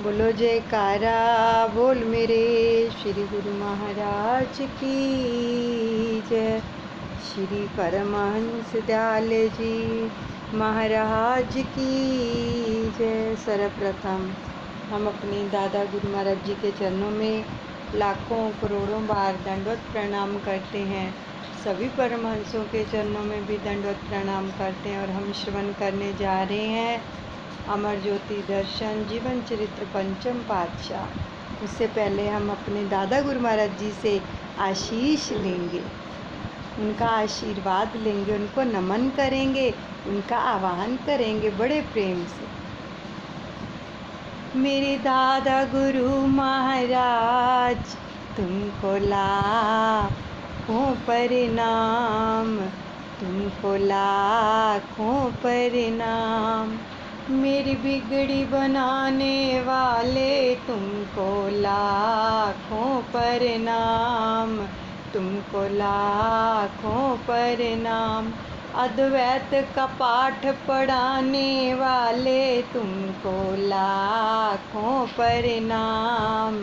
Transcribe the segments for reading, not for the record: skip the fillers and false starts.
बोलो जयकारा बोल मेरे श्री गुरु महाराज की जय। श्री परमहंस दयाल जी महाराज की जय। सर्वप्रथम हम अपने दादा गुरु महाराज जी के चरणों में लाखों करोड़ों बार दंडवत प्रणाम करते हैं। सभी परमहंसों के चरणों में भी दंडवत प्रणाम करते हैं। और हम श्रवण करने जा रहे हैं अमर ज्योति दर्शन जीवन चरित्र पंचम पातशाह। उससे पहले हम अपने दादा गुरु महाराज जी से आशीष लेंगे, उनका आशीर्वाद लेंगे, उनको नमन करेंगे, उनका आवाहन करेंगे बड़े प्रेम से। मेरे दादा गुरु महाराज तुमको लाखों प्रणाम, तुमको लाखों प्रणाम। मेरी बिगड़ी बनाने वाले तुमको लाखों प्रणाम, तुमको लाखों प्रणाम। अद्वैत का पाठ पढ़ाने वाले तुमको लाखों प्रणाम,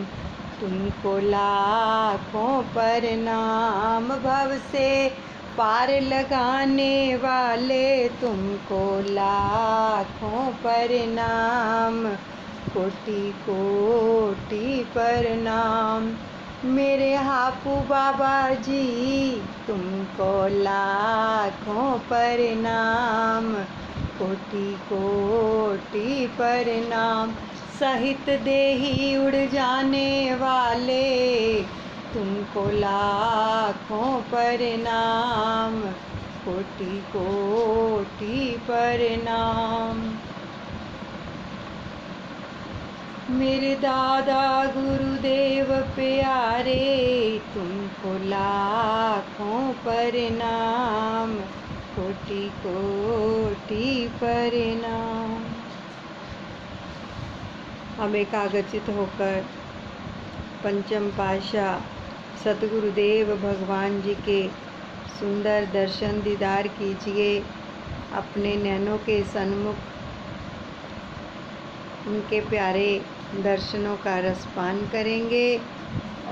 तुमको लाखों प्रणाम। भव से पार लगाने वाले तुमको लाखों प्रणाम, कोटि कोटि प्रणाम। मेरे हापू बाबा जी तुमको लाखों प्रणाम, कोटि कोटि प्रणाम। सहित देही उड़ जाने वाले तुमको लाखों प्रणाम, कोटि कोटि प्रणाम। मेरे दादा गुरुदेव प्यारे तुमको लाखों प्रणाम, कोटि कोटि प्रणाम। हम एकाग्रचित होकर पंचम पातशाह सतगुरुदेव भगवान जी के सुंदर दर्शन दीदार कीजिए। अपने नैनों के सन्मुख उनके प्यारे दर्शनों का रसपान करेंगे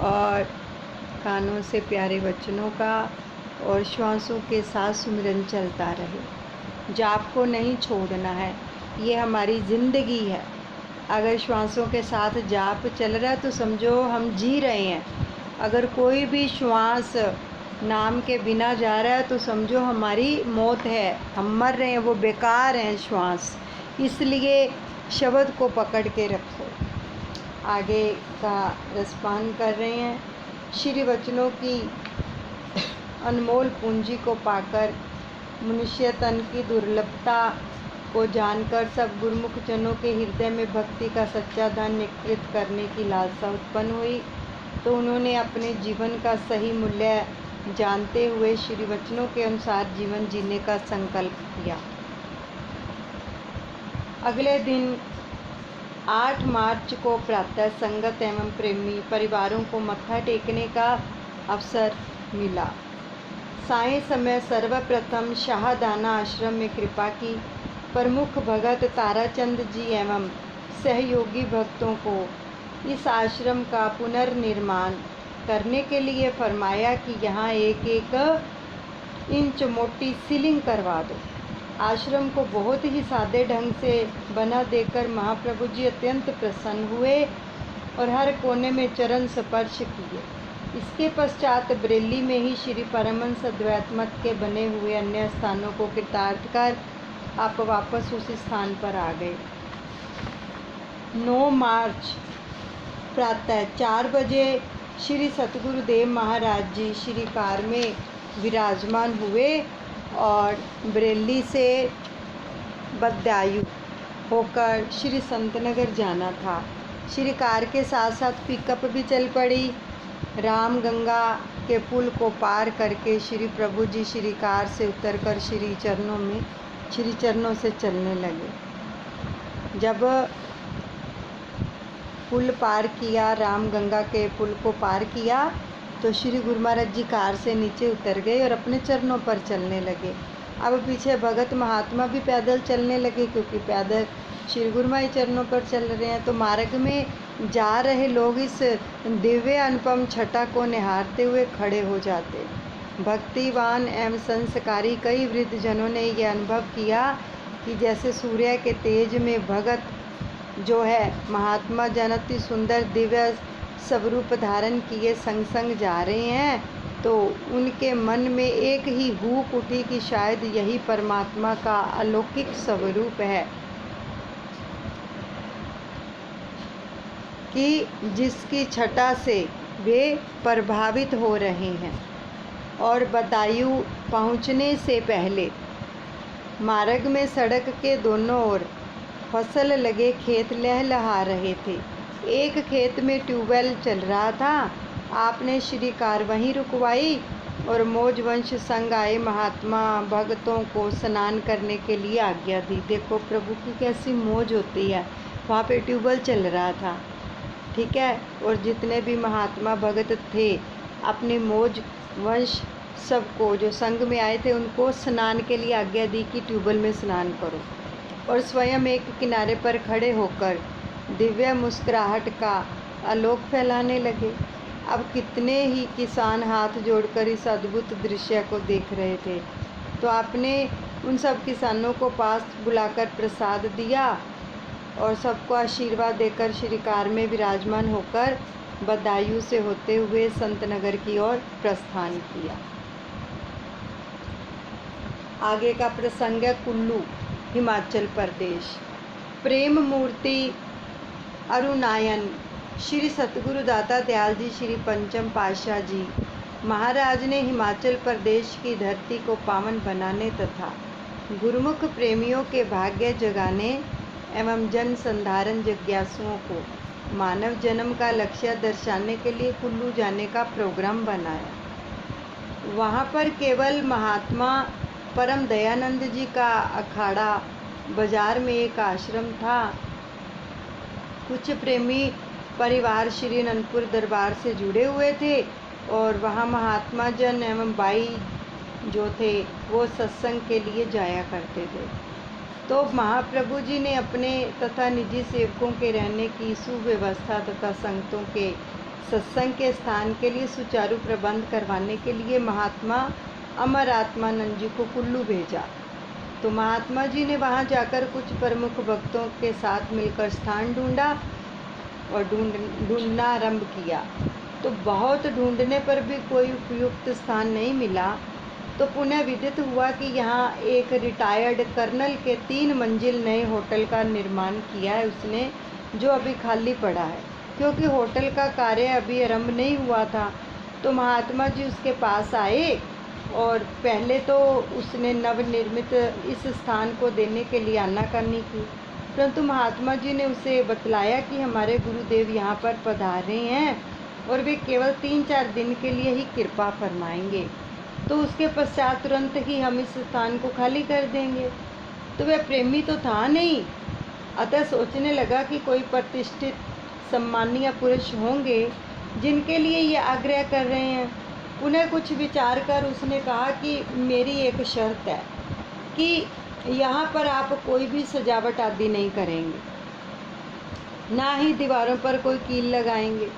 और कानों से प्यारे वचनों का और श्वासों के साथ सुमिरन चलता रहे। जाप को नहीं छोड़ना है, ये हमारी ज़िंदगी है। अगर श्वासों के साथ जाप चल रहा है तो समझो हम जी रहे हैं। अगर कोई भी श्वास नाम के बिना जा रहा है तो समझो हमारी मौत है, हम मर रहे हैं, वो बेकार हैं श्वास। इसलिए शब्द को पकड़ के रखो। आगे का रसपान कर रहे हैं। श्री वचनों की अनमोल पूंजी को पाकर मनुष्य तन की दुर्लभता को जानकर सब गुरुमुख जनों के हृदय में भक्ति का सच्चा धन निकृत करने की लालसा उत्पन्न हुई। तो उन्होंने अपने जीवन का सही मूल्य जानते हुए श्री वचनों के अनुसार जीवन जीने का संकल्प किया। अगले दिन 8 मार्च को प्रातः संगत एवं प्रेमी परिवारों को मत्था टेकने का अवसर मिला। सायं समय सर्वप्रथम शाहदाना आश्रम में कृपा की। प्रमुख भगत ताराचंद जी एवं सहयोगी भक्तों को इस आश्रम का पुनर्निर्माण करने के लिए फरमाया कि यहाँ 1-1 इंच मोटी सीलिंग करवा दो। आश्रम को बहुत ही सादे ढंग से बना देकर महाप्रभु जी अत्यंत प्रसन्न हुए और हर कोने में चरण स्पर्श किए। इसके पश्चात बरेली में ही श्री परमहंस अद्वैत मत के बने हुए अन्य स्थानों को कृतार्थ कर आप वापस उस स्थान पर आ गए। 9 मार्च प्रातः 4 बजे श्री सतगुरुदेव महाराज जी श्री कार में विराजमान हुए और बरेली से बदायूं होकर श्री संतनगर जाना था। श्री कार के साथ साथ पिकअप भी चल पड़ी। राम गंगा के पुल को पार करके श्री प्रभु जी श्री कार से उतरकर श्री चरणों से चलने लगे। जब पुल पार किया, राम गंगा के पुल को पार किया, तो श्री गुरु महाराज जी कार से नीचे उतर गए और अपने चरणों पर चलने लगे। अब पीछे भगत महात्मा भी पैदल चलने लगे, क्योंकि पैदल श्री गुरुमाई चरणों पर चल रहे हैं, तो मार्ग में जा रहे लोग इस दिव्य अनुपम छटा को निहारते हुए खड़े हो जाते। भक्तिवान एवं संस्कारी कई वृद्ध जनों ने यह अनुभव किया कि जैसे सूर्य के तेज में भगत जो है महात्मा जन अति सुंदर दिव्य स्वरूप धारण किए संग संग जा रहे हैं, तो उनके मन में एक ही हूक उठी कि शायद यही परमात्मा का अलौकिक स्वरूप है, कि जिसकी छटा से वे प्रभावित हो रहे हैं। और बदायूं पहुंचने से पहले मार्ग में सड़क के दोनों ओर फसल लगे खेत लहलहा रहे थे। एक खेत में ट्यूबवेल चल रहा था। आपने श्री कार वहीं रुकवाई और मौज वंश संग आए महात्मा भक्तों को स्नान करने के लिए आज्ञा दी। देखो प्रभु की कैसी मौज होती है। वहाँ पे ट्यूबवेल चल रहा था, ठीक है, और जितने भी महात्मा भगत थे अपनी मौज वंश सबको जो संग में आए थे उनको स्नान के लिए आज्ञा दी कि ट्यूबवेल में स्नान करो, और स्वयं एक किनारे पर खड़े होकर दिव्य मुस्कुराहट का आलोक फैलाने लगे। अब कितने ही किसान हाथ जोड़कर इस अद्भुत दृश्य को देख रहे थे, तो आपने उन सब किसानों को पास बुलाकर प्रसाद दिया और सबको आशीर्वाद देकर श्री कार में विराजमान होकर बदायूं से होते हुए संतनगर की ओर प्रस्थान किया। आगे का प्रसंग है कुल्लू, हिमाचल प्रदेश। प्रेम मूर्ति अरुणायन श्री सतगुरु दाता दयाल जी श्री पंचम पातशाह जी महाराज ने हिमाचल प्रदेश की धरती को पावन बनाने तथा गुरुमुख प्रेमियों के भाग्य जगाने एवं जन संधारण जिज्ञासुओं को मानव जन्म का लक्ष्य दर्शाने के लिए कुल्लू जाने का प्रोग्राम बनाया। वहाँ पर केवल महात्मा परम दयानंद जी का अखाड़ा, बाजार में एक आश्रम था। कुछ प्रेमी परिवार श्री अनंतपुर दरबार से जुड़े हुए थे और वहाँ महात्मा जन एवं बाई जो थे वो सत्संग के लिए जाया करते थे। तो महाप्रभु जी ने अपने तथा निजी सेवकों के रहने की सुव्यवस्था तथा संगतों के सत्संग के स्थान के लिए सुचारू प्रबंध करवाने के लिए महात्मा अमर आत्मानंद जी को कुल्लू भेजा। तो महात्मा जी ने वहां जाकर कुछ प्रमुख भक्तों के साथ मिलकर स्थान ढूंढा और ढूंढना आरंभ किया। तो बहुत ढूंढने पर भी कोई उपयुक्त स्थान नहीं मिला। तो पुनः विदित हुआ कि यहाँ एक रिटायर्ड कर्नल के 3 मंजिल नए होटल का निर्माण किया है उसने, जो अभी खाली पड़ा है, क्योंकि होटल का कार्य अभी आरंभ नहीं हुआ था। तो महात्मा जी उसके पास आए और पहले तो उसने नवनिर्मित इस स्थान को देने के लिए आनाकानी की, परंतु महात्मा जी ने उसे बतलाया कि हमारे गुरुदेव यहाँ पर पधारे हैं और वे केवल 3-4 दिन के लिए ही कृपा फरमाएंगे, तो उसके पश्चात तुरंत ही हम इस स्थान को खाली कर देंगे। तो वह प्रेमी तो था नहीं, अतः सोचने लगा कि कोई प्रतिष्ठित सम्मानीय पुरुष होंगे जिनके लिए ये आग्रह कर रहे हैं। उन्हें कुछ विचार कर उसने कहा कि मेरी एक शर्त है कि यहाँ पर आप कोई भी सजावट आदि नहीं करेंगे, ना ही दीवारों पर कोई कील लगाएंगे।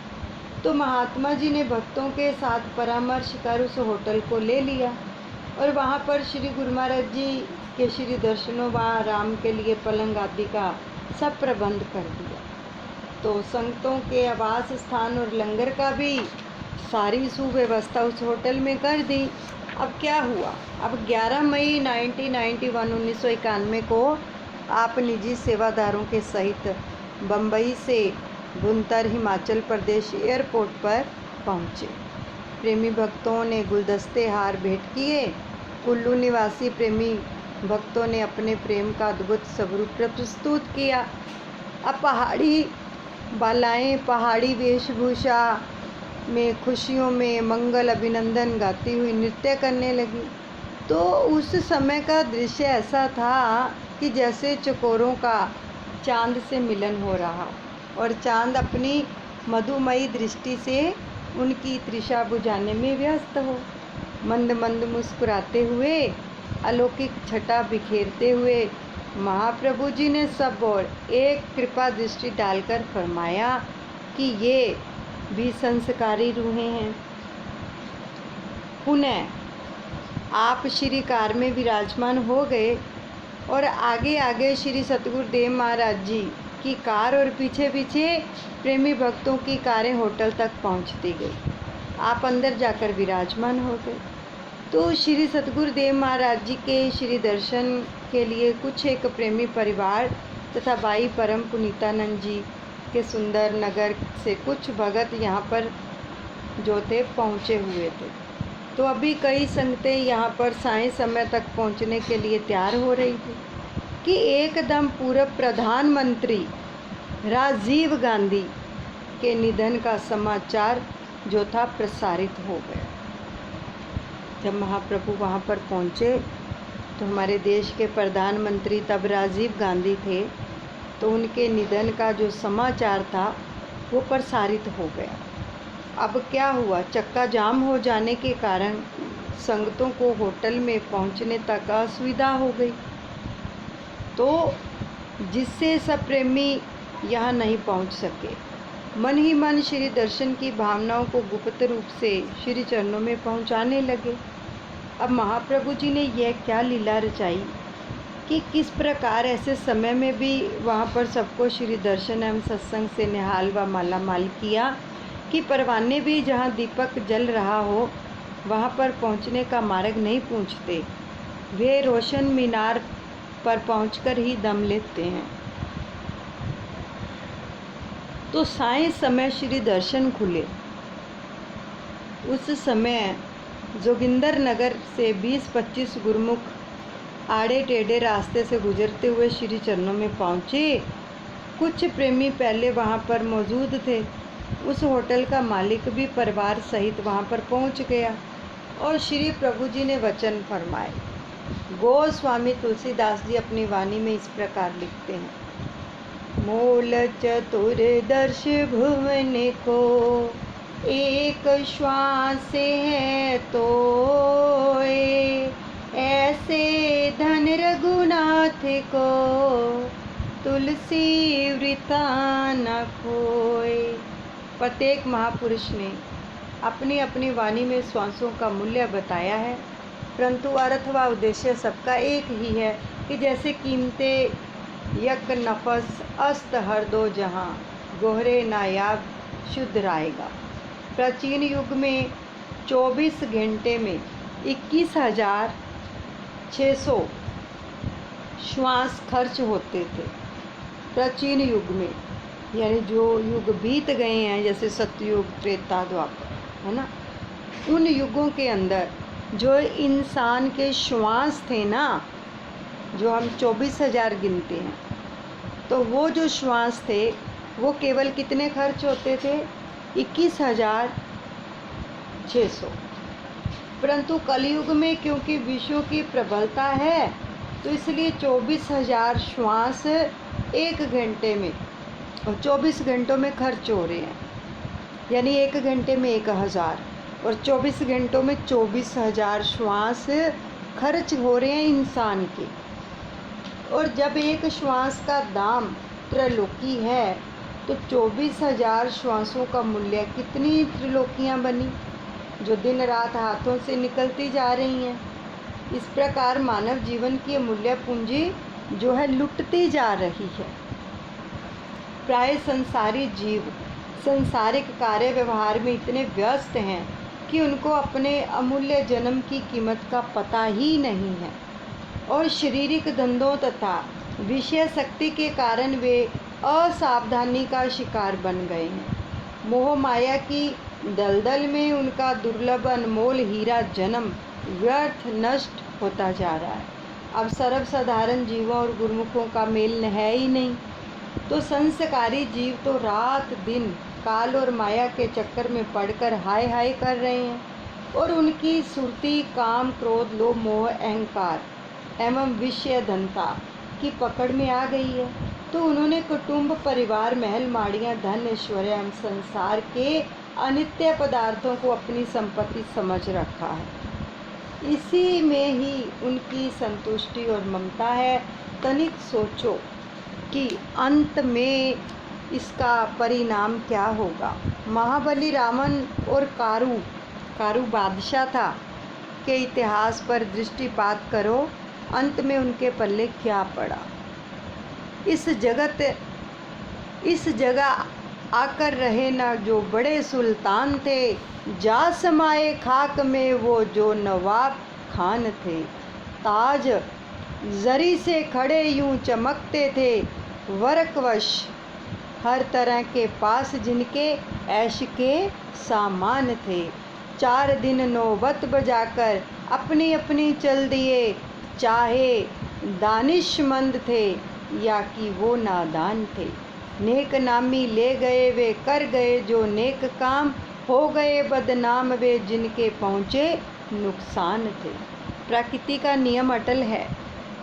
तो महात्मा जी ने भक्तों के साथ परामर्श कर उस होटल को ले लिया और वहाँ पर श्री गुरु महाराज जी के श्री दर्शनों व आराम के लिए पलंग आदि का सब प्रबंध कर दिया। तो संगतों के आवास स्थान और लंगर का भी सारी सुव्यवस्था उस होटल में कर दी। अब क्या हुआ, अब 11 मई 1991 को आप निजी सेवादारों के सहित बम्बई से भुंतर हिमाचल प्रदेश एयरपोर्ट पर पहुँचे। प्रेमी भक्तों ने गुलदस्ते हार भेंट किए। कुल्लू निवासी प्रेमी भक्तों ने अपने प्रेम का अद्भुत स्वरूप प्रस्तुत किया। अब पहाड़ी बालाएँ पहाड़ी वेशभूषा में खुशियों में मंगल अभिनंदन गाती हुई नृत्य करने लगी। तो उस समय का दृश्य ऐसा था कि जैसे चकोरों का चांद से मिलन हो रहा और चांद अपनी मधुमयी दृष्टि से उनकी तृषा बुझाने में व्यस्त हो। मंद मंद मुस्कुराते हुए अलौकिक छटा बिखेरते हुए महाप्रभु जी ने सब और एक कृपा दृष्टि डालकर फरमाया कि ये भी संस्कारी रूहें हैं। पुनः आप श्री कार में विराजमान हो गए और आगे आगे श्री सतगुरुदेव महाराज जी की कार और पीछे पीछे प्रेमी भक्तों की कारें होटल तक पहुंचती गई। आप अंदर जाकर विराजमान हो गए। तो श्री सतगुरुदेव महाराज जी के श्री दर्शन के लिए कुछ एक प्रेमी परिवार तथा भाई परम पुनीतानंद जी के सुंदर नगर से कुछ भगत यहाँ पर जो थे पहुँचे हुए थे। तो अभी कई संगतें यहाँ पर सायं समय तक पहुँचने के लिए तैयार हो रही थी कि एकदम पूर्व प्रधानमंत्री राजीव गांधी के निधन का समाचार जो था प्रसारित हो गया। जब महाप्रभु वहाँ पर पहुँचे तो हमारे देश के प्रधानमंत्री तब राजीव गांधी थे, तो उनके निधन का जो समाचार था वो प्रसारित हो गया। अब क्या हुआ, चक्का जाम हो जाने के कारण संगतों को होटल में पहुंचने तक असुविधा हो गई, तो जिससे सब प्रेमी यहाँ नहीं पहुंच सके। मन ही मन श्री दर्शन की भावनाओं को गुप्त रूप से श्री चरणों में पहुंचाने लगे। अब महाप्रभु जी ने यह क्या लीला रचाई कि किस प्रकार ऐसे समय में भी वहाँ पर सबको श्री दर्शन एवं सत्संग से निहाल व मालामाल किया कि परवाने भी जहाँ दीपक जल रहा हो वहाँ पर पहुँचने का मार्ग नहीं पूछते, वे रोशन मीनार पर पहुंचकर ही दम लेते हैं। तो सायं समय श्री दर्शन खुले। उस समय जोगिंदर नगर से 20-25 गुरुमुख आड़े टेढ़े रास्ते से गुजरते हुए श्री चरणों में पहुँचे। कुछ प्रेमी पहले वहाँ पर मौजूद थे। उस होटल का मालिक भी परिवार सहित वहाँ पर पहुँच गया और श्री प्रभु जी ने वचन फरमाए। गोस्वामी तुलसीदास जी अपनी वाणी में इस प्रकार लिखते हैं, मोल चतुर्दश भुवन को एक श्वास है तो ऐसे धन रघुनाथ को तुलसी वृता न खोए। प्रत्येक महापुरुष ने अपनी अपनी वाणी में श्वासों का मूल्य बताया है, परंतु अर्थ व उद्देश्य सबका एक ही है कि जैसे कीमते यक नफस अस्त हर दो जहाँ गोहरे नायाब शुद्ध राएगा। प्राचीन युग में 24 घंटे में 21,600 श्वास खर्च होते थे। प्राचीन युग में, यानी जो युग बीत गए हैं जैसे सतयुग, त्रेता, द्वापर, है ना, उन युगों के अंदर जो इंसान के श्वास थे ना, जो हम 24,000 गिनते हैं, तो वो जो श्वास थे वो केवल कितने खर्च होते थे, 21,600। परंतु कलयुग में क्योंकि विषयों की प्रबलता है तो इसलिए 24,000 श्वास एक घंटे में और 24 घंटों में खर्च हो रहे हैं, यानी एक घंटे में 1,000 और 24 घंटों में 24,000 श्वास खर्च हो रहे हैं इंसान के। और जब एक श्वास का दाम त्रिलोकी है तो 24,000 श्वासों का मूल्य कितनी त्रिलोकियां बनी जो दिन रात हाथों से निकलती जा रही हैं। इस प्रकार मानव जीवन की मूल्य पूंजी जो है लुटती जा रही है। प्राय संसारी जीव संसारिक कार्य व्यवहार में इतने व्यस्त हैं कि उनको अपने अमूल्य जन्म की कीमत का पता ही नहीं है और शारीरिक धंधों तथा विषय शक्ति के कारण वे असावधानी का शिकार बन गए हैं। मोह माया की दलदल में उनका दुर्लभ अनमोल हीरा जन्म व्यर्थ नष्ट होता जा रहा है। अब सर्वसाधारण जीवों और गुरुमुखों का मेल है ही नहीं, तो संस्कारी जीव तो रात दिन काल और माया के चक्कर में पड़कर हाय हाय कर रहे हैं और उनकी सुरती काम, क्रोध, लोभ, मोह, अहंकार एवं विषय धनता की पकड़ में आ गई है। तो उन्होंने कुटुंब, परिवार, महल, माड़ियाँ, धन, ऐश्वर्य एवं संसार के अनित्य पदार्थों को अपनी संपत्ति समझ रखा है। इसी में ही उनकी संतुष्टि और ममता है तनिक सोचो कि अंत में इसका परिणाम क्या होगा। महाबली रावण और कारू बादशाह था के इतिहास पर दृष्टिपात करो, अंत में उनके पल्ले क्या पड़ा। इस जगह आकर रहे ना जो बड़े सुल्तान थे, जा समाए खाक में वो जो नवाब खान थे। ताज जरी से खड़े यूं चमकते थे, वर्कवश हर तरह के पास जिनके ऐश के सामान थे। 4 दिन नौबत बजाकर अपनी अपनी चल दिए, चाहे दानिशमंद थे या कि वो नादान थे। नेक नामी ले गए वे कर गए जो नेक काम, हो गए बदनाम वे जिनके पहुँचे नुकसान थे। प्रकृति का नियम अटल है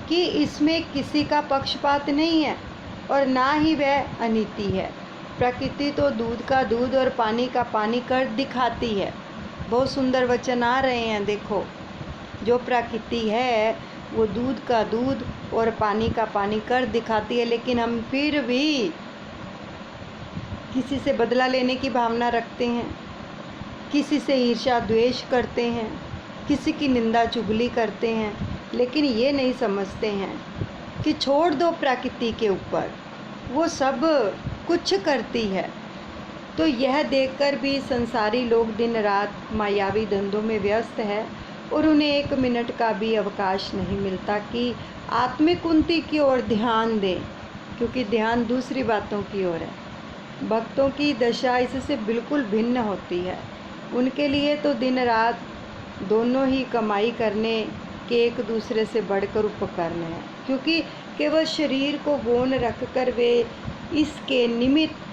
कि इसमें किसी का पक्षपात नहीं है और ना ही वह अनीति है। प्रकृति तो दूध का दूध और पानी का पानी कर दिखाती है। बहुत सुंदर वचन आ रहे हैं। देखो, जो प्रकृति है वो दूध का दूध और पानी का पानी कर दिखाती है, लेकिन हम फिर भी किसी से बदला लेने की भावना रखते हैं, किसी से ईर्ष्या द्वेष करते हैं, किसी की निंदा चुगली करते हैं, लेकिन ये नहीं समझते हैं कि छोड़ दो प्रकृति के ऊपर, वो सब कुछ करती है। तो यह देखकर भी संसारी लोग दिन रात मायावी धंधों में व्यस्त है और उन्हें 1 मिनट का भी अवकाश नहीं मिलता कि आत्मिक उन्नति की ओर ध्यान दें, क्योंकि ध्यान दूसरी बातों की ओर है। भक्तों की दशा इससे बिल्कुल भिन्न होती है। उनके लिए तो दिन रात दोनों ही कमाई करने के एक दूसरे से बढ़कर उपकरण हैं, क्योंकि केवल शरीर को गौण रखकर वे इसके निमित्त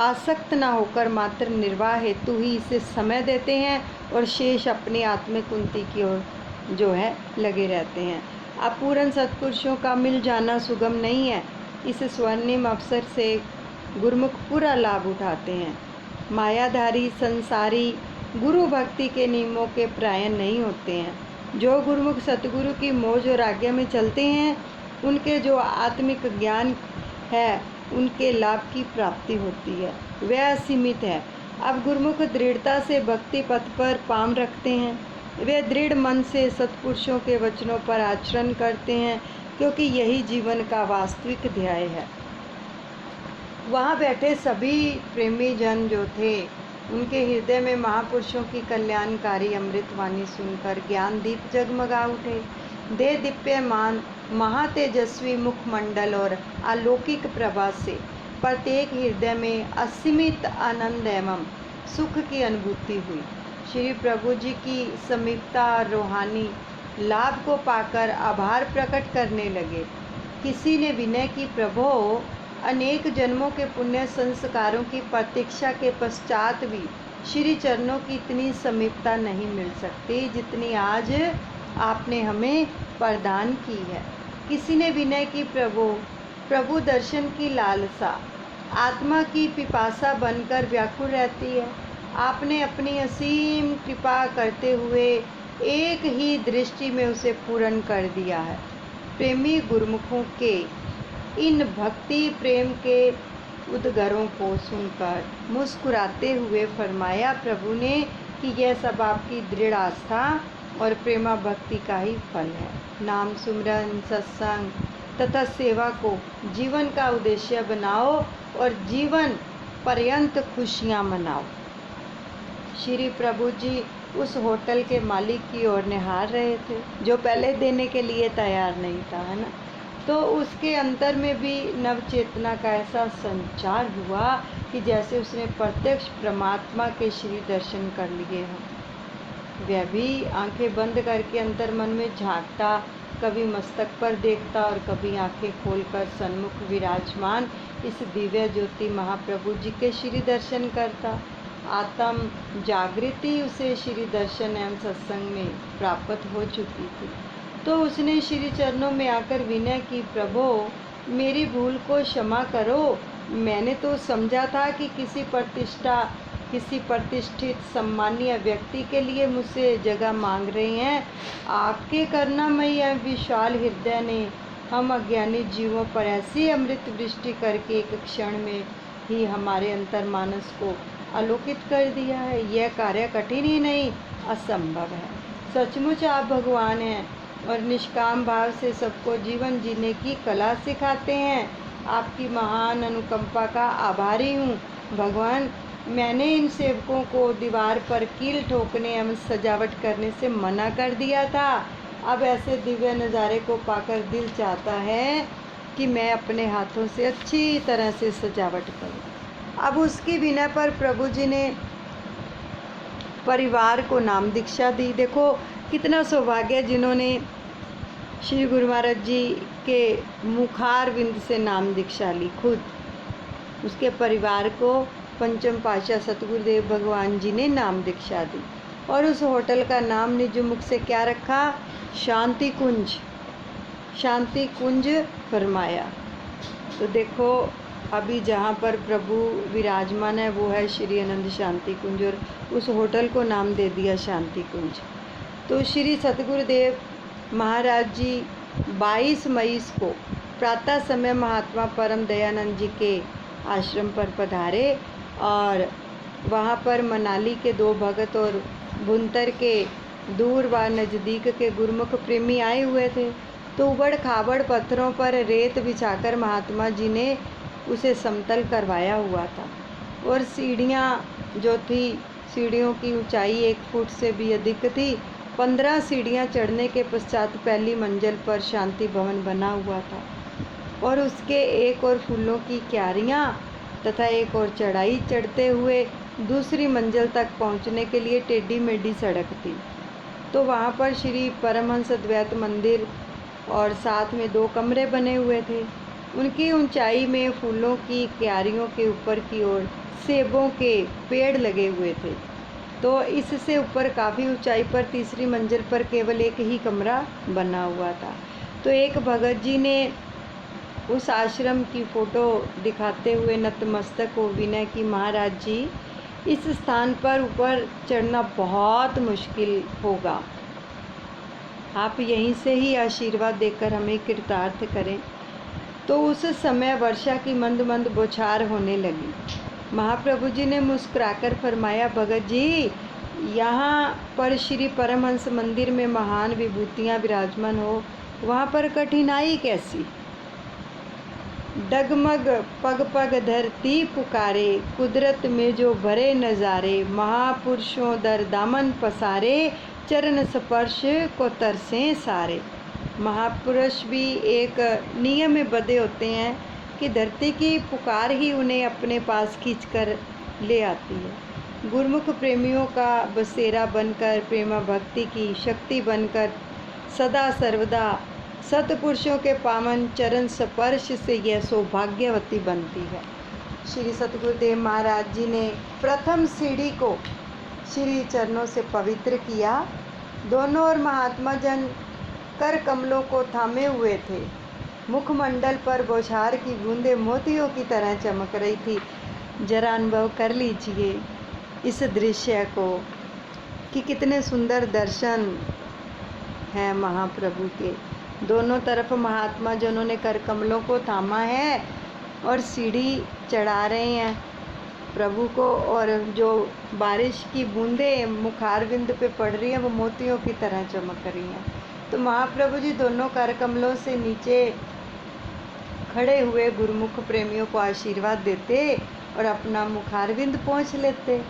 आसक्त ना होकर मात्र निर्वाह हेतु ही इसे समय देते हैं और शेष अपनी आत्मिक उन्नति की ओर जो है लगे रहते हैं। अपूर्ण सत्पुरुषों का मिल जाना सुगम नहीं है। इस स्वर्णिम अवसर से गुरुमुख पूरा लाभ उठाते हैं। मायाधारी संसारी गुरु भक्ति के नियमों के प्रायण नहीं होते हैं। जो गुरुमुख सतगुरु की मौज और आज्ञा में चलते हैं, उनके जो आत्मिक ज्ञान है उनके लाभ की प्राप्ति होती है, वह असीमित है। अब गुरुमुख दृढ़ता से भक्ति पथ पर पाम रखते हैं। वे दृढ़ मन से सत्पुरुषों के वचनों पर आचरण करते हैं, क्योंकि यही जीवन का वास्तविक ध्येय है। वहाँ बैठे सभी प्रेमी जन जो थे, उनके हृदय में महापुरुषों की कल्याणकारी अमृतवाणी सुनकर ज्ञान दीप जगमगा उठे। दे दीप्यमान महातेजस्वी मुखमंडल और अलौकिक प्रभा से प्रत्येक हृदय में असीमित आनंद एवं सुख की अनुभूति हुई। श्री प्रभु जी की समीपता और रूहानी लाभ को पाकर आभार प्रकट करने लगे। किसी ने विनय की, प्रभो, अनेक जन्मों के पुण्य संस्कारों की प्रतीक्षा के पश्चात भी श्री चरणों की इतनी समीपता नहीं मिल सकती जितनी आज आपने हमें प्रदान की है। किसी ने विनय की, प्रभु दर्शन की लालसा आत्मा की पिपासा बनकर व्याकुल रहती है। आपने अपनी असीम कृपा करते हुए एक ही दृष्टि में उसे पूर्ण कर दिया है। प्रेमी गुरुमुखों के इन भक्ति प्रेम के उद्गारों को सुनकर मुस्कुराते हुए फरमाया प्रभु ने कि यह सब आपकी दृढ़ आस्था और प्रेमा भक्ति का ही फल है। नाम सुमरन, सत्संग तथा सेवा को जीवन का उद्देश्य बनाओ और जीवन पर्यंत खुशियाँ मनाओ। श्री प्रभु जी उस होटल के मालिक की ओर निहार रहे थे, जो पहले देने के लिए तैयार नहीं था, है ना। तो उसके अंतर में भी नव चेतना का ऐसा संचार हुआ कि जैसे उसने प्रत्यक्ष परमात्मा के श्री दर्शन कर लिए हों। वह भी आंखें बंद करके अंतर मन में झांकता, कभी मस्तक पर देखता और कभी आंखें खोलकर सन्मुख विराजमान इस दिव्य ज्योति महाप्रभु जी के श्री दर्शन करता। आत्म जागृति उसे श्री दर्शन एवं सत्संग में प्राप्त हो चुकी थी। तो उसने श्री चरणों में आकर विनय की, प्रभो, मेरी भूल को क्षमा करो। मैंने तो समझा था कि किसी प्रतिष्ठित सम्मानीय व्यक्ति के लिए मुझसे जगह मांग रहे हैं। आपके करुणामयी विशाल हृदय ने हम अज्ञानी जीवों पर ऐसी अमृत वृष्टि करके एक क्षण में ही हमारे अंतर्मानस को आलोकित कर दिया है। यह कार्य कठिन ही नहीं, असंभव है। सचमुच आप भगवान हैं और निष्काम भाव से सबको जीवन जीने की कला सिखाते हैं। आपकी महान अनुकंपा का आभारी हूँ भगवान। मैंने इन सेवकों को दीवार पर कील ठोकने एवं सजावट करने से मना कर दिया था। अब ऐसे दिव्य नज़ारे को पाकर दिल चाहता है कि मैं अपने हाथों से अच्छी तरह से सजावट करूं। अब उसकी विनय पर प्रभु जी ने परिवार को नाम दीक्षा दी। देखो कितना सौभाग्य जिन्होंने श्री गुरु महाराज जी के मुखार बिंद से नाम दीक्षा ली। खुद उसके परिवार को पंचम पातशाह सतगुरुदेव भगवान जी ने नाम दीक्षा दी। और उस होटल का नाम निज मुख से क्या रखा? शांति कुंज, शांति कुंज फरमाया। तो देखो अभी जहाँ पर प्रभु विराजमान है वो है श्री आनंद शांति कुंज, और उस होटल को नाम दे दिया शांति कुंज। तो श्री सतगुरुदेव महाराज जी 22 मई को प्रातः समय महात्मा परम दयानंद जी के आश्रम पर पधारे, और वहाँ पर मनाली के 2 भगत और भुंतर के दूर व नज़दीक के गुरुमुख प्रेमी आए हुए थे। तो उबड़ खाबड़ पत्थरों पर रेत बिछाकर महात्मा जी ने उसे समतल करवाया हुआ था, और सीढ़ियाँ जो थी, सीढ़ियों की ऊंचाई 1 फुट से भी अधिक थी। 15 सीढ़ियाँ चढ़ने के पश्चात पहली मंजिल पर शांति भवन बना हुआ था, और उसके एक और फूलों की क्यारियाँ तथा एक और चढ़ाई चढ़ते हुए दूसरी मंजिल तक पहुंचने के लिए टेढ़ी मेढ़ी सड़क थी। तो वहाँ पर श्री परमहंस द्वैत मंदिर और साथ में 2 कमरे बने हुए थे। उनकी ऊंचाई में फूलों की क्यारियों के ऊपर की ओर सेबों के पेड़ लगे हुए थे। तो इससे ऊपर काफ़ी ऊंचाई पर तीसरी मंजिल पर केवल एक ही कमरा बना हुआ था। तो एक भगत जी ने उस आश्रम की फ़ोटो दिखाते हुए नतमस्तक को विनय की, महाराज जी इस स्थान पर ऊपर चढ़ना बहुत मुश्किल होगा, आप यहीं से ही आशीर्वाद देकर हमें कृतार्थ करें। तो उस समय वर्षा की मंद मंद बौछार होने लगी। महाप्रभु जी ने मुस्कुराकर फरमाया, भगत जी यहाँ पर श्री परमहंस मंदिर में महान विभूतियाँ विराजमान हो, वहाँ पर कठिनाई कैसी? डगमग पग पग धरती पुकारे, कुदरत में जो भरे नज़ारे, महापुरुषों दर दामन पसारे, चरण स्पर्श को तरसें सारे। महापुरुष भी एक नियम में बंधे होते हैं कि धरती की पुकार ही उन्हें अपने पास खींचकर ले आती है। गुरुमुख प्रेमियों का बसेरा बनकर, प्रेमा भक्ति की शक्ति बनकर सदा सर्वदा सतपुरुषों के पावन चरण स्पर्श से यह सौभाग्यवती बनती है। श्री सतगुरुदेव महाराज जी ने प्रथम सीढ़ी को श्री चरणों से पवित्र किया। दोनों और महात्मा जन कर कमलों को थामे हुए थे। मुखमंडल पर बौछार की बूंदें मोतियों की तरह चमक रही थी। जरा अनुभव कर लीजिए इस दृश्य को कि कितने सुंदर दर्शन हैं महाप्रभु के। दोनों तरफ महात्मा जनों ने कर कमलों को थामा है और सीढ़ी चढ़ा रहे हैं प्रभु को, और जो बारिश की बूंदें मुखारविंद पे पड़ रही हैं वो मोतियों की तरह चमक रही हैं। तो महाप्रभु जी दोनों कर कमलों से नीचे खड़े हुए गुरुमुख प्रेमियों को आशीर्वाद देते और अपना मुखारविंद पहुँच लेते।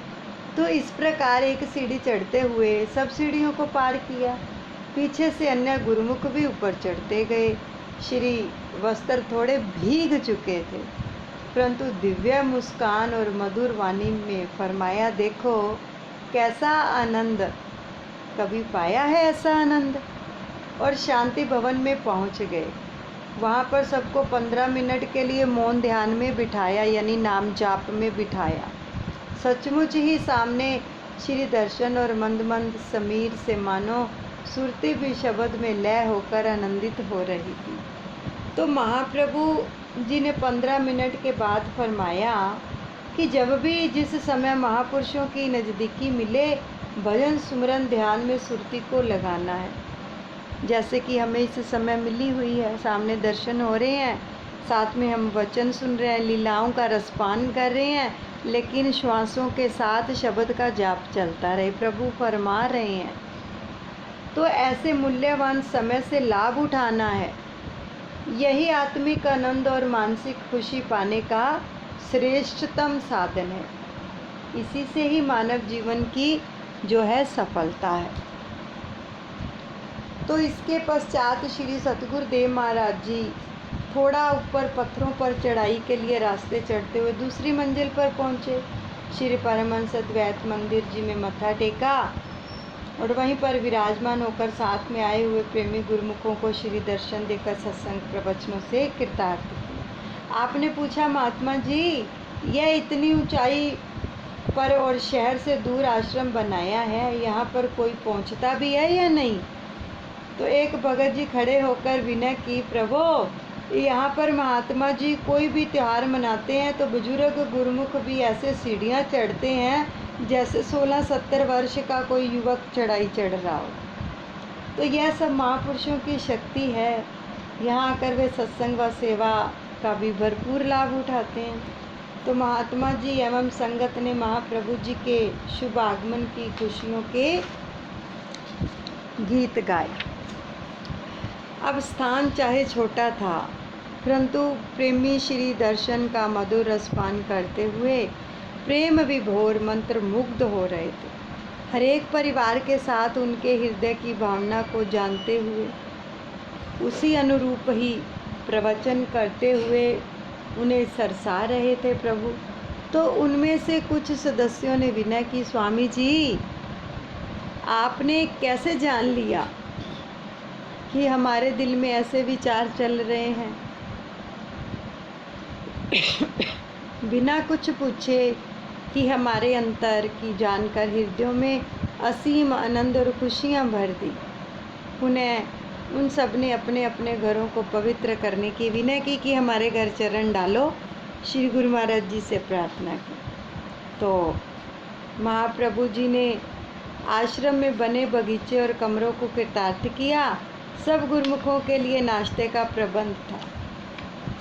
तो इस प्रकार एक सीढ़ी चढ़ते हुए सब सीढ़ियों को पार किया। पीछे से अन्य गुरुमुख भी ऊपर चढ़ते गए। श्री वस्त्र थोड़े भीग चुके थे, परंतु दिव्य मुस्कान और मधुर वाणी में फरमाया, देखो कैसा आनंद, कभी पाया है ऐसा आनंद। और शांति भवन में पहुंच गए। वहां पर सबको 15 मिनट के लिए मौन ध्यान में बिठाया, यानी नाम जाप में बिठाया। सचमुच ही सामने श्री दर्शन और मंद मंद समीर से मानो सुरती भी शब्द में लय होकर आनंदित हो रही थी। तो महाप्रभु जी ने 15 मिनट के बाद फरमाया कि जब भी जिस समय महापुरुषों की नज़दीकी मिले, भजन सुमरन ध्यान में सुरती को लगाना है। जैसे कि हमें इस समय मिली हुई है। सामने दर्शन हो रहे हैं, साथ में हम वचन सुन रहे हैं, लीलाओं का रसपान कर रहे हैं, लेकिन श्वासों के साथ शब्द का जाप चलता रहे। प्रभु फरमा रहे हैं। तो ऐसे मूल्यवान समय से लाभ उठाना है। यही आत्मिक आनंद और मानसिक खुशी पाने का श्रेष्ठतम साधन है। इसी से ही मानव जीवन की जो है सफलता है। तो इसके पश्चात श्री सतगुरुदेव महाराज जी थोड़ा ऊपर पत्थरों पर चढ़ाई के लिए रास्ते चढ़ते हुए दूसरी मंजिल पर पहुँचे। श्री परमहंस अद्वैत मंदिर जी में मत्था टेका और वहीं पर विराजमान होकर साथ में आए हुए प्रेमी गुरुमुखों को श्री दर्शन देकर सत्संग प्रवचनों से कृतार्थ किया। आपने पूछा, महात्मा जी यह इतनी ऊंचाई पर और शहर से दूर आश्रम बनाया है, यहाँ पर कोई पहुँचता भी है या नहीं? तो एक भगत जी खड़े होकर विनय की, प्रभु यहाँ पर महात्मा जी कोई भी त्यौहार मनाते हैं तो बुजुर्ग गुरुमुख भी ऐसे सीढ़ियाँ चढ़ते हैं जैसे 16-17 वर्ष का कोई युवक चढ़ाई चढ़ रहा हो। तो यह सब महापुरुषों की शक्ति है। यहाँ आकर वे सत्संग व सेवा का भी भरपूर लाभ उठाते हैं। तो महात्मा जी एवं संगत ने महाप्रभु जी के शुभ आगमन की खुशियों के गीत गाए। अब स्थान चाहे छोटा था, परंतु प्रेमी श्री दर्शन का मधुर रसपान करते हुए प्रेम विभोर मंत्र मुग्ध हो रहे थे। हर एक परिवार के साथ उनके हृदय की भावना को जानते हुए उसी अनुरूप ही प्रवचन करते हुए उन्हें सरसा रहे थे प्रभु। तो उनमें से कुछ सदस्यों ने विनय की, स्वामी जी आपने कैसे जान लिया कि हमारे दिल में ऐसे विचार चल रहे हैं? बिना कुछ पूछे कि हमारे अंतर की जानकर हृदयों में असीम आनंद और खुशियाँ भर दी। उन सब ने अपने अपने घरों को पवित्र करने की विनय की कि हमारे घर चरण डालो। श्री गुरु महाराज जी से प्रार्थना की। तो महाप्रभु जी ने आश्रम में बने बगीचे और कमरों को कृतार्थ किया। सब गुरुमुखों के लिए नाश्ते का प्रबंध था।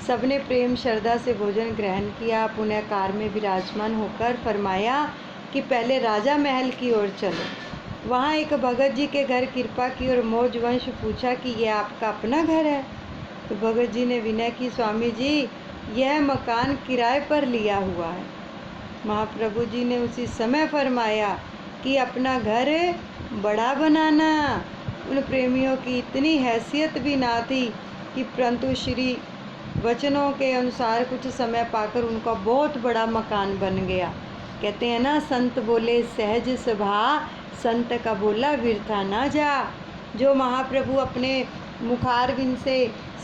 सबने प्रेम श्रद्धा से भोजन ग्रहण किया। पुनः कार में विराजमान होकर फरमाया कि पहले राजा महल की ओर चलो। वहाँ एक भगत जी के घर कृपा की और मौज वंश पूछा कि यह आपका अपना घर है? तो भगत जी ने विनय की, स्वामी जी यह मकान किराए पर लिया हुआ है। महाप्रभु जी ने उसी समय फरमाया कि अपना घर बड़ा बनाना। उन प्रेमियों की इतनी हैसियत भी ना थी कि परंतु श्री वचनों के अनुसार कुछ समय पाकर उनका बहुत बड़ा मकान बन गया। कहते हैं ना, संत बोले सहज सभा, संत का बोला व्यर्था ना जा। जो महाप्रभु अपने मुखारविंद से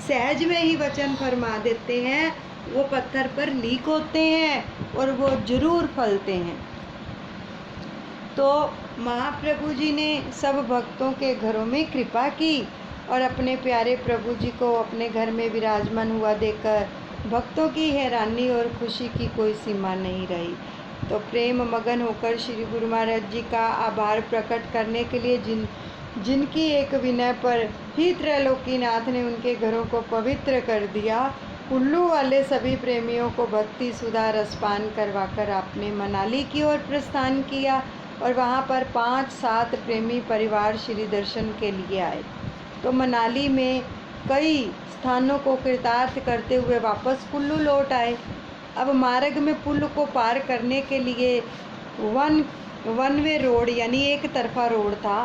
सहज में ही वचन फरमा देते हैं वो पत्थर पर लीक होते हैं और वो जरूर फलते हैं। तो महाप्रभु जी ने सब भक्तों के घरों में कृपा की और अपने प्यारे प्रभु जी को अपने घर में विराजमान हुआ देखकर भक्तों की हैरानी और खुशी की कोई सीमा नहीं रही। तो प्रेम मगन होकर श्री गुरु महाराज जी का आभार प्रकट करने के लिए जिनकी एक विनय पर ही त्रैलोकीनाथ ने उनके घरों को पवित्र कर दिया, कुल्लू वाले सभी प्रेमियों को भक्ति सुधा रसपान करवाकर आपने मनाली की ओर प्रस्थान किया और वहाँ पर 5-7 प्रेमी परिवार श्री दर्शन के लिए आए। तो मनाली में कई स्थानों को कृतार्थ करते हुए वापस कुल्लू लौट आए। अब मार्ग में पुल को पार करने के लिए वन वे रोड यानी एक तरफा रोड था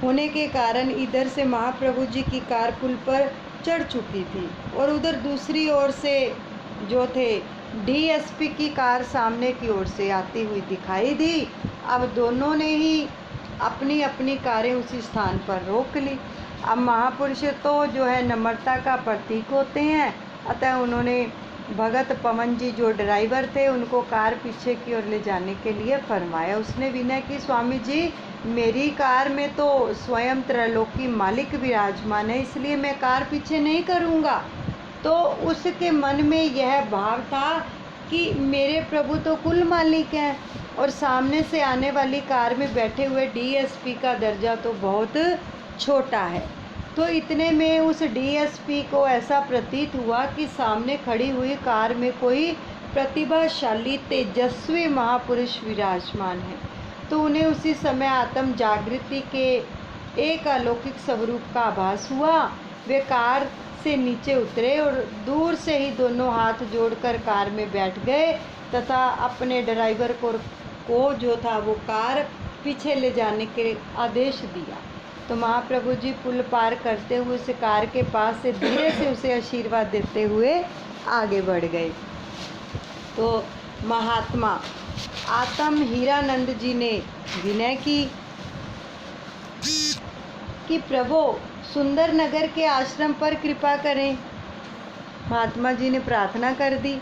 होने के कारण इधर से महाप्रभु जी की कार पुल पर चढ़ चुकी थी और उधर दूसरी ओर से जो थे डीएसपी की कार सामने की ओर से आती हुई दिखाई दी। अब दोनों ने ही अपनी अपनी कारें उसी स्थान पर रोक ली। अब महापुरुष तो जो है नम्रता का प्रतीक होते हैं, अतः उन्होंने भगत पवन जी जो ड्राइवर थे उनको कार पीछे की ओर ले जाने के लिए फरमाया। उसने विनय की, स्वामी जी मेरी कार में तो स्वयं त्रैलोकी मालिक विराजमान है, इसलिए मैं कार पीछे नहीं करूँगा। तो उसके मन में यह भाव था कि मेरे प्रभु तो कुल मालिक हैं और सामने से आने वाली कार में बैठे हुए डीएसपी का दर्जा तो बहुत छोटा है। तो इतने में उस डीएसपी को ऐसा प्रतीत हुआ कि सामने खड़ी हुई कार में कोई प्रतिभाशाली तेजस्वी महापुरुष विराजमान है। तो उन्हें उसी समय आत्म जागृति के एक अलौकिक स्वरूप का आभास हुआ। वे कार से नीचे उतरे और दूर से ही दोनों हाथ जोड़कर कार में बैठ गए तथा अपने ड्राइवर को जो था वो कार पीछे ले जाने के आदेश दिया। तो महाप्रभु जी पुल पार करते हुए उस कार के पास से धीरे से उसे आशीर्वाद देते हुए आगे बढ़ गए। तो महात्मा आत्म हीरानंद जी ने विनय की कि प्रभु सुंदर नगर के आश्रम पर कृपा करें। महात्मा जी ने प्रार्थना कर दी।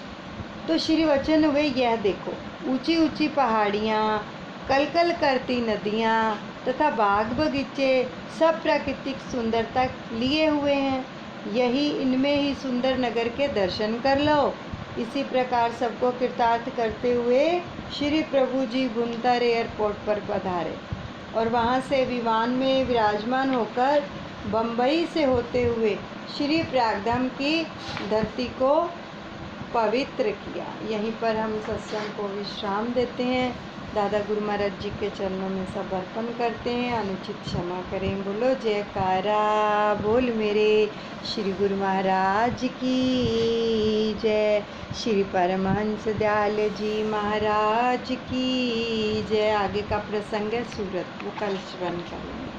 तो श्री वचन हुए, यह देखो ऊंची ऊंची पहाड़ियाँ, कलकल करती नदियाँ तथा बाग बगीचे सब प्राकृतिक सुंदरता लिए हुए हैं। यही इनमें ही सुंदर नगर के दर्शन कर लो। इसी प्रकार सबको कृतार्थ करते हुए श्री प्रभु जी भुंतर एयरपोर्ट पर पधारे और वहाँ से विमान में विराजमान होकर बम्बई से होते हुए श्री प्रयागधाम की धरती को पवित्र किया। यहीं पर हम सत्संग को विश्राम देते हैं। दादा गुरु महाराज जी के चरणों में समर्पण करते हैं। अनुचित क्षमा करें। बोलो जयकारा बोल मेरे श्री गुरु महाराज की जय। श्री परमहंस दयाल जी महाराज की जय। आगे का प्रसंग है सूरत, वो कल श्रवण करेंगे।